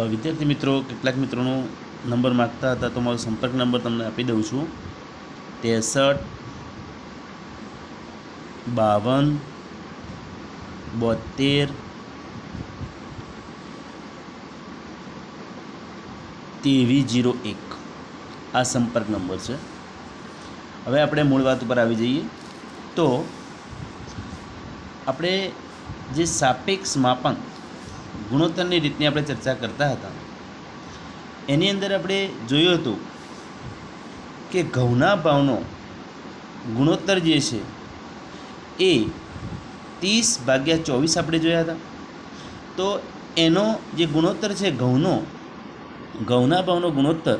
વિદ્યાર્થી મિત્રો કેટલાક મિત્રોનો નંબર માગતા હતા, તો મારો સંપર્ક નંબર તમને આપી દઉં છું. 63 52 72 2301 આ સંપર્ક નંબર છે. હવે આપણે મૂળ વાત ઉપર આવી જઈએ તો આપણે જે સાપેક્ષ માપન ગુણોત્તરની રીતની આપણે ચર્ચા કરતા હતા, એની અંદર આપણે જોયું હતું કે ઘઉંના ભાવનો ગુણોત્તર જે છે એ 30/24 આપણે જોયા હતા. તો એનો જે ગુણોત્તર છે ઘઉંના ભાવનો ગુણોત્તર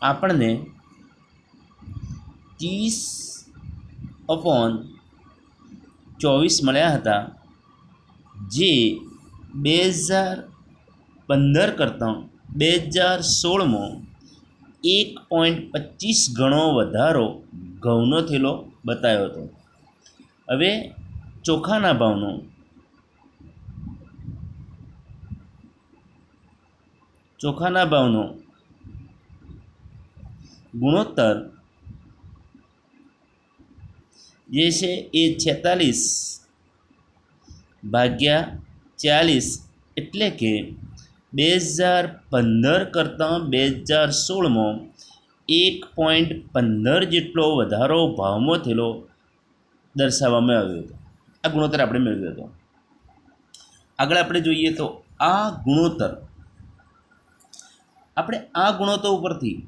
આપણને 30/24 મળ્યા હતા, જે 2015 કરતાં 2016માં 1.25 ગણો વધારો ઘઉંનો થેલો બતાવ્યો હતો. હવે ચોખાના ભાવનો ગુણોત્તર જે છે એ 46/40, એટલે કે 2015 કરતાં 2016માં 1.15 જેટલો વધારો ભાવમાં થયેલો દર્શાવવામાં આવ્યો હતો. આ ગુણોત્તર આપણે મેળવ્યો હતો. આગળ આપણે જોઈએ તો આ ગુણોત્તર ઉપરથી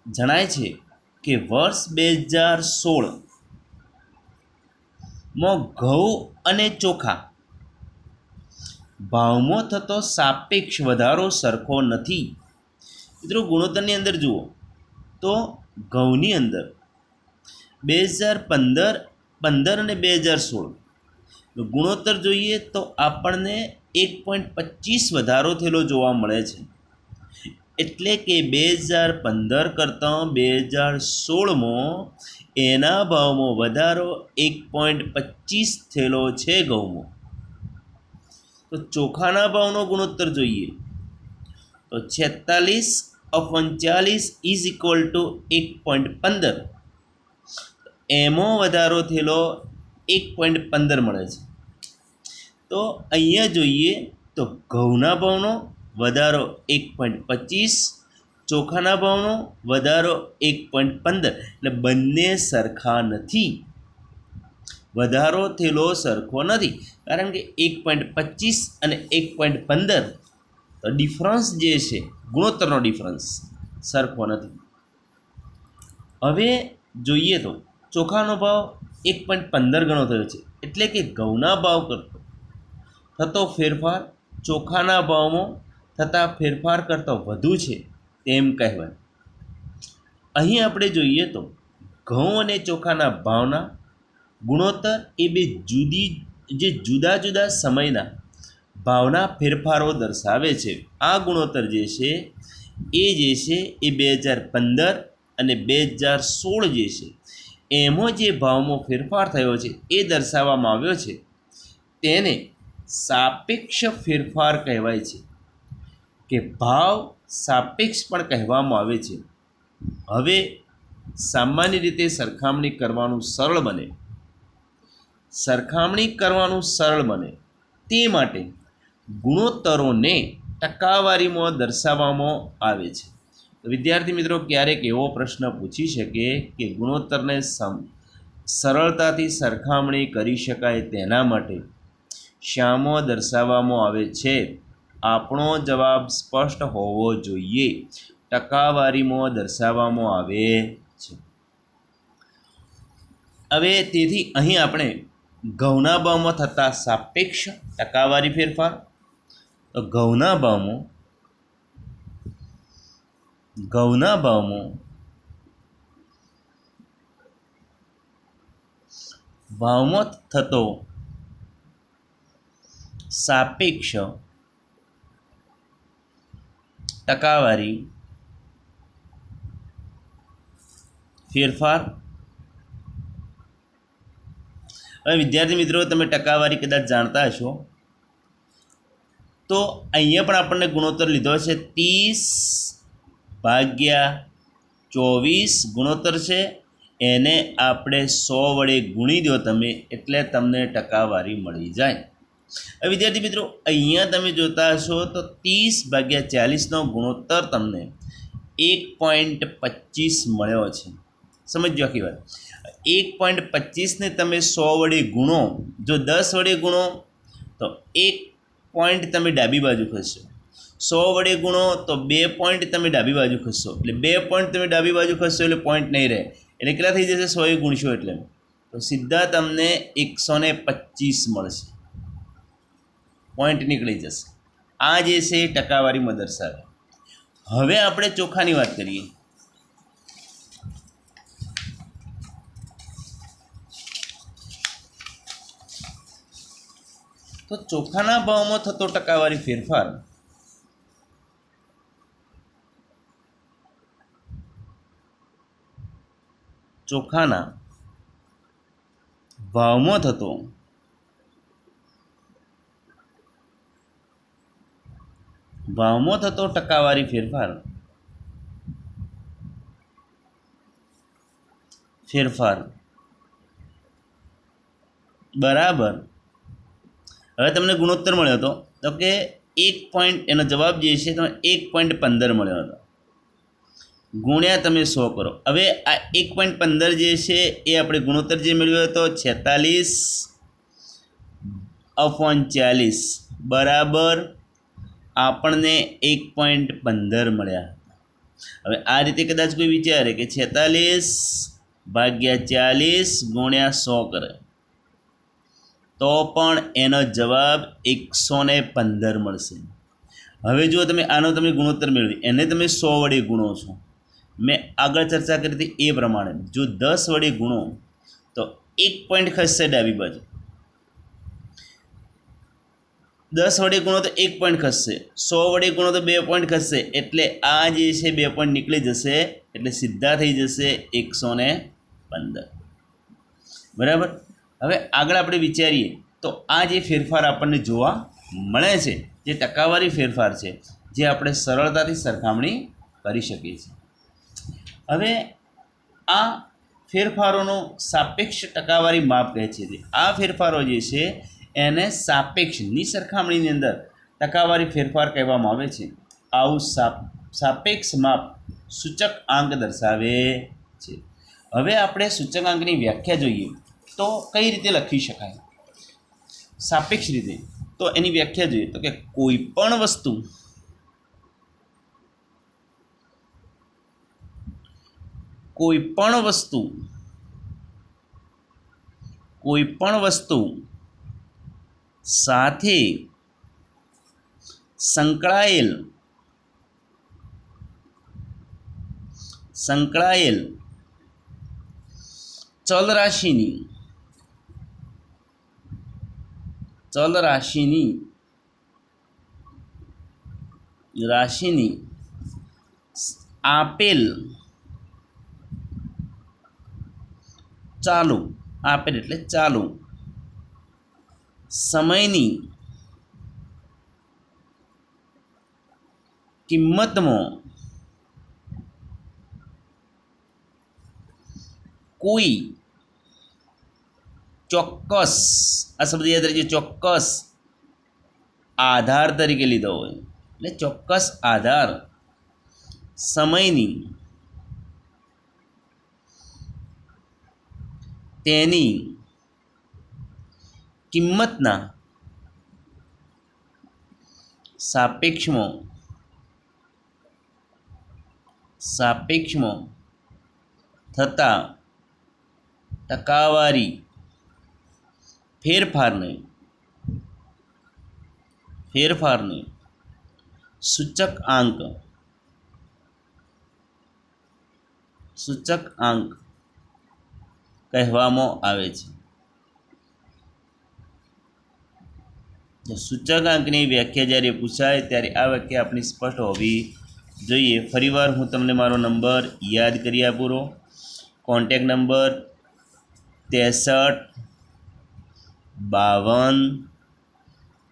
જણાય છે કે વર્ષ 2016માં ઘઉં અને ચોખા ભાવમાં થતો સાપેક્ષ વધારો સરખો નથી. મિત્રો, ગુણોત્તરની અંદર જુઓ તો ઘઉંની અંદર 2015 અને 2016 ગુણોત્તર જોઈએ તો આપણને 1.25 વધારો થયેલો જોવા મળે છે. એટલે કે 2015 કરતાં 2016માં એના ભાવમાં વધારો 1.25 થયેલો છે ઘઉંમાં. તો ચોખાના ભાવનો ગુણોત્તર જોઈએ તો 46/40 ઇઝ ઇક્વલ ટુ 1.15. એમાં વધારો થયેલો 1.15 મળે છે. તો અહીંયા જોઈએ તો ઘઉંના ભાવનો વધારો 1.25, ચોખાના ભાવનો વધારો 1.15, એટલે બંને સરખા નથી. વધારો થયેલો સરખો નથી, કારણ કે 1.25 અને 1.15 તો ડિફરન્સ જે છે, ગુણોત્તરનો ડિફરન્સ સરખો નથી. હવે જોઈએ તો ચોખાનો ભાવ 1.15 ગણો થયો છે, એટલે કે ઘઉંના ભાવ કરતો થતો ફેરફાર ચોખાના ભાવમાં થતા ફેરફાર કરતો વધુ છે તેમ કહેવાય. અહીં આપણે જોઈએ તો ઘઉં અને ચોખાના ભાવના ગુણોત્તર એ બે જુદા જુદા સમયના ભાવના ફેરફારો દર્શાવે છે. આ ગુણોત્તર જે છે એ 2015 અને 2016 જે છે એમાં જે ભાવમાં ફેરફાર થયો છે એ દર્શાવવામાં આવ્યો છે. તેને સાપેક્ષ ફેરફાર કહેવાય છે, કે ભાવ સાપેક્ષ પણ કહેવામાં આવે છે. હવે સામાન્ય રીતે સરખામણી કરવાનું સરળ બને તે માટે ગુણોત્તરોને ટકાવારીમાં દર્શાવવામાં આવે છે. તો વિદ્યાર્થી મિત્રો, ક્યારેક એવો પ્રશ્ન પૂછી શકે કે ગુણોત્તરને સરળતાથી સરખામણી કરી શકાય તેના માટે શામાં દર્શાવવામાં આવે છે? આપણો જવાબ સ્પષ્ટ હોવો જોઈએ. ટકાવારીમાં દર્શાવવામાં આવે છે. હવે તેથી અહીં આપણે ઘઉંના ભાવમાં થતા સાપેક્ષ ટકાવારી ફેરફાર, તો ઘઉંના ભાવમાં થતો સાપેક્ષ ટકાવારી ફેરફાર. હવે વિદ્યાર્થી મિત્રો, તમે ટકાવારી કદાચ જાણતા હશો, તો અહીંયા પણ આપણને ગુણોત્તર લીધો છે 30/24 ગુણોત્તર છે. એને આપણે 100 વડે ગુણી દો તમે, એટલે તમને ટકાવારી મળી જાય. હવે વિદ્યાર્થી મિત્રો, અહીંયા તમે જોતા હશો તો 30/40નો ગુણોત્તર તમને 1.25 મળ્યો છે. સમજો આખી વાત. 1.25ને તમે 100 વડે ગુણો, જો 10 વડે ગુણો તો 1 પોઈન્ટ તમે ડાબી બાજુ ખસશો, 100 વડે ગુણો તો 2 પોઈન્ટ તમે ડાબી બાજુ ખસશો, એટલે 2 પોઈન્ટ તમે ડાબી બાજુ ખસશો એટલે પોઈન્ટ નહીં રહે, એટલે કેટલા થઈ જશે? 100 ગુણશો એટલે તો સીધા તમને 125 મળશે, પોઈન્ટ નીકળી જશે. આ જે છે એ ટકાવારીમાં દર્શાવે. હવે આપણે ચોખાની વાત કરીએ. તો ચોખાના ભાવમાં થતો ટકાવારી ફેરફાર ચોખાના ભાવમાં થતો ટકાવારી ફેરફાર બરાબર. હવે તમને ગુણોત્તર મળ્યો હતો તો કે 1 પોઈન્ટ, એનો જવાબ જે છે તમે 1.15 મળ્યો હતો, ગુણ્યા તમે 100 કરો. હવે આ 1.15 જે છે એ આપણે ગુણોત્તર જે મેળવ્યો હતો 46/40 બરાબર આપણને 1.15 મળ્યા. હવે આ રીતે કદાચ કોઈ વિચારે કે 46/40 ગુણ્યા 100 કરે તો પણ એનો જવાબ 115 મળશે. હવે જો તમે આનો તમે ગુણોત્તર મેળવી, એને તમે 100 વડે ગુણો છો. મેં આગળ ચર્ચા કરી હતી એ પ્રમાણે જો 10 વડે ગુણો તો 1 પોઈન્ટ ખસશે ડાબી બાજુ, 10 વડે ગુણો તો 1 પોઈન્ટ ખસશે, 100 વડે ગુણો તો 2 પોઈન્ટ ખસશે, એટલે આ જે છે 2 પોઈન્ટ નીકળી જશે, એટલે સીધા થઈ જશે 115 બરાબર. હવે આગળ આપણે વિચારીએ તો આ જે ફેરફાર આપણને જોવા મળે છે, જે ટકાવારી ફેરફાર છે, જે આપણે સરળતાથી સરખામણી કરી શકીએ છીએ. હવે આ ફેરફારોનો સાપેક્ષ ટકાવારી માપ કહે છે. આ ફેરફારો જે છે એને સાપેક્ષની સરખામણીની અંદર ટકાવારી ફેરફાર કહેવામાં આવે છે. આવું સાપેક્ષ માપ સૂચક આંક દર્શાવે છે. હવે આપણે સૂચકાંકની વ્યાખ્યા જોઈએ તો કઈ રીતે લખી શકાય સાપેક્ષ રીતે? તો એની વ્યાખ્યા જોઈએ તો કે કોઈ પણ વસ્તુ સાથે સંકળાયેલ ચલ રાશિની આપેલ એટલે ચાલુ સમયની કિંમતમાં કોઈ ચોક્કસ, આ શબ્દ યાદ રાખજો, ચોક્કસ આધાર તરીકે લીધો હોય, એટલે ચોક્કસ આધાર સમયની તેની કિંમતના સાપેક્ષમાં થતા ટકાવારી ફેરફારને સૂચક આંક કહેવામાં આવે છે. સૂચકાંકની વ્યાખ્યા જ્યારે પૂછાય ત્યારે આ વ્યાખ્યા આપણી સ્પષ્ટ હોવી જોઈએ ફરીવાર હું તમને મારો નંબર યાદ કરી આપું. Contact number 63 52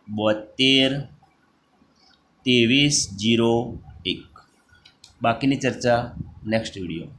72 2301. બાકીની ચર્ચા નેક્સ્ટ વિડીયો.